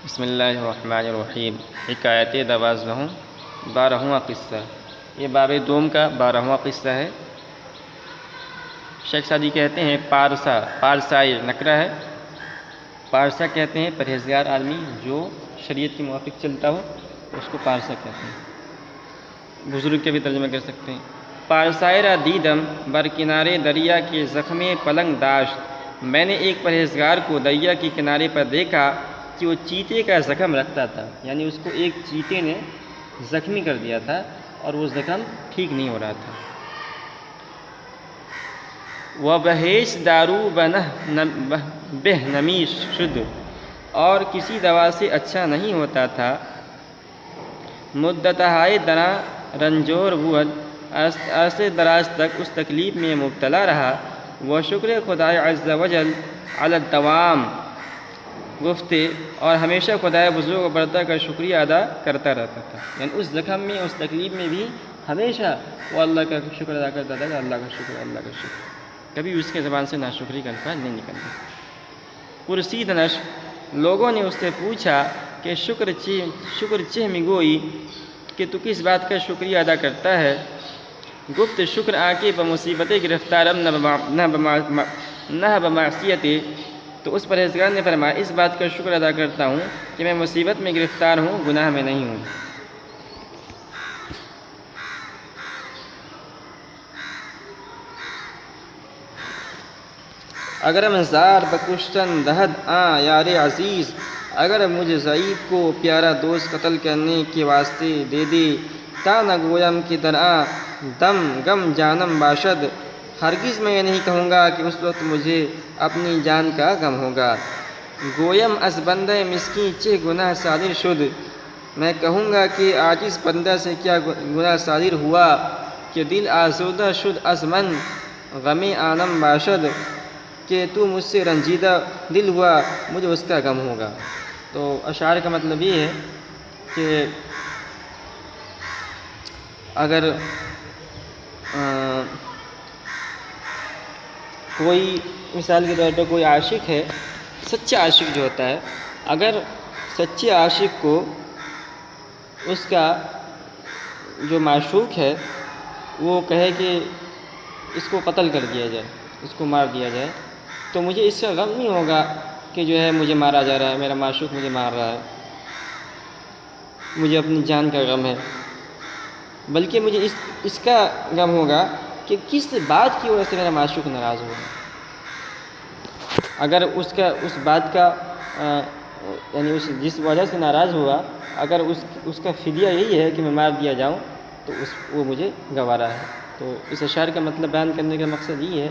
بسم اللہ الرحمن الرحیم۔ حکایت 12 12واں قصہ۔ یہ باب دوم کا 12واں قصہ ہے۔ شیخ سعدی کہتے ہیں پارسائی نکرہ ہے۔ پارسا کہتے ہیں پرہیزگار آدمی جو شریعت کے موافق چلتا ہو اس کو پارسا کہتے ہیں۔ بزرگ کے بھی ترجمہ کر سکتے ہیں۔ پارسائی را دیدم بر کنارے دریا کے زخم پلنگ داشت۔ میں نے ایک پرہیزگار کو دریا کے کنارے پر دیکھا کہ وہ چیتے کا زخم رکھتا تھا، یعنی اس کو ایک چیتے نے زخمی کر دیا تھا اور وہ زخم ٹھیک نہیں ہو رہا تھا۔ وَبَہیش دارو بہ نمی شد، اور کسی دوا سے اچھا نہیں ہوتا تھا۔ مدتہائے دراں رنجور بود، عرصے دراز تک اس تکلیف میں مبتلا رہا۔ وہ شکر خدائے عز و جل علی الدوام گفتے، اور ہمیشہ خدائے بزرگ و برتر کا شکریہ ادا کرتا رہتا تھا، یعنی اس زخم میں اس تکلیف میں بھی ہمیشہ وہ اللہ کا شکر ادا کرتا تھا کہ اللہ کا شکر، اللہ کا شکر، کبھی اس کے زبان سے ناشکری کا الفاظ نہیں نکلتا۔ پرسید نش، لوگوں نے اس سے پوچھا کہ شکر چہ مگوئی، کہ تو کس بات کا شکریہ ادا کرتا ہے؟ گفت شکر آکے بمصیبت گرفتارم نہ بمعصیت۔ تو اس پرہیزگار نے فرمایا اس بات کا شکر ادا کرتا ہوں کہ میں مصیبت میں گرفتار ہوں، گناہ میں نہیں ہوں۔ اگر مزار بکشتن دہد یار عزیز، اگر مجھے ضعیف کو پیارا دوست قتل کرنے کے واسطے دے دے، تا نہ گویم کہ درآ دم غم جانم باشد، ہرگز میں یہ نہیں کہوں گا کہ اس وقت مجھے اپنی جان کا غم ہوگا۔ گویم از بندہ مسکین چہ گناہ صادر شد، میں کہوں گا کہ عاجز بندہ سے کیا گناہ صادر ہوا، کہ دل آزودہ شد از من غم آنم باشد، کہ تو مجھ سے رنجیدہ دل ہوا مجھے اس کا غم ہوگا۔ تو اشعار کا مطلب یہ ہے کہ اگر کوئی مثال کے طور پر کوئی عاشق ہے، سچا عاشق جو ہوتا ہے، اگر سچے عاشق کو اس کا جو معشوق ہے وہ کہے کہ اس کو قتل کر دیا جائے، اس کو مار دیا جائے، تو مجھے اس کا غم نہیں ہوگا کہ جو ہے مجھے مارا جا رہا ہے، میرا معشوق مجھے مار رہا ہے، مجھے اپنی جان کا غم ہے، بلکہ مجھے اس کا غم ہوگا کہ کس بات کی وجہ سے میرا معشوق ناراض ہوا۔ اگر اس بات کا یعنی جس وجہ سے ناراض ہوا، اگر اس کا فدیہ یہی ہے کہ میں مار دیا جاؤں، تو وہ مجھے گوارا ہے۔ تو اس اشعار کا مطلب بیان کرنے کا مقصد یہ ہے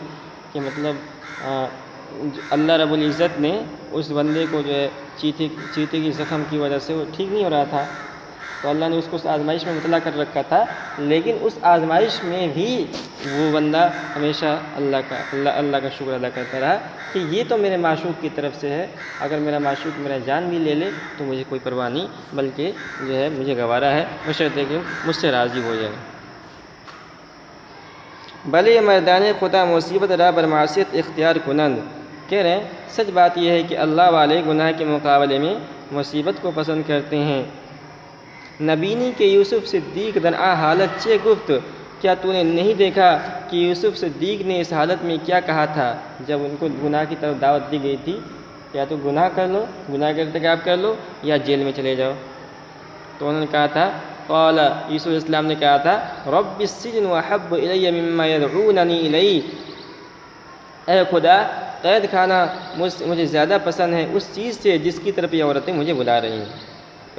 کہ مطلب اللہ رب العزت نے اس بندے کو جو ہے چیتے کی زخم کی وجہ سے وہ ٹھیک نہیں ہو رہا تھا، تو اللہ نے اس کو اس آزمائش میں مبتلا کر رکھا تھا، لیکن اس آزمائش میں بھی وہ بندہ ہمیشہ اللہ کا شکر ادا کرتا رہا کہ یہ تو میرے معشوق کی طرف سے ہے، اگر میرا معشوق میرا جان بھی لے لے تو مجھے کوئی پرواہ نہیں، بلکہ جو ہے مجھے گوارا ہے، بشرطے کہ مجھ سے راضی ہو جائے۔ بھلے مردان خدا مصیبت را بر معصیت اختیار کنند، کہہ رہے ہیں سچ بات یہ ہے کہ اللہ والے گناہ کے مقابلے میں مصیبت کو پسند کرتے ہیں۔ نبینی کے یوسف صدیق درآ حالت چہ گفت، کیا تو نے نہیں دیکھا کہ یوسف صدیق نے اس حالت میں کیا کہا تھا جب ان کو گناہ کی طرف دعوت دی گئی تھی؟ یا تو گناہ کر لو، گناہ کا ارتکاب کر لو، یا جیل میں چلے جاؤ۔ تو انہوں نے کہا تھا، قال یوسف علیہ السلام نے کہا تھا، رب السجن احب الی مما یدعوننی الیہ، اے خدا قید خانہ مجھے زیادہ پسند ہے اس چیز سے جس کی طرف یہ عورتیں مجھے بلا رہی ہیں۔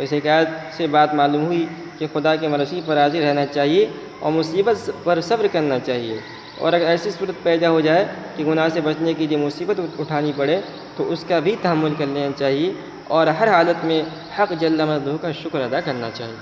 اس حکایت سے بات معلوم ہوئی کہ خدا کے مرضی پر راضی رہنا چاہیے اور مصیبت پر صبر کرنا چاہیے، اور اگر ایسی صورت پیدا ہو جائے کہ گناہ سے بچنے کی جو مصیبت اٹھانی پڑے تو اس کا بھی تحمل کر لینا چاہیے، اور ہر حالت میں حق جل مجدہ کا شکر ادا کرنا چاہیے۔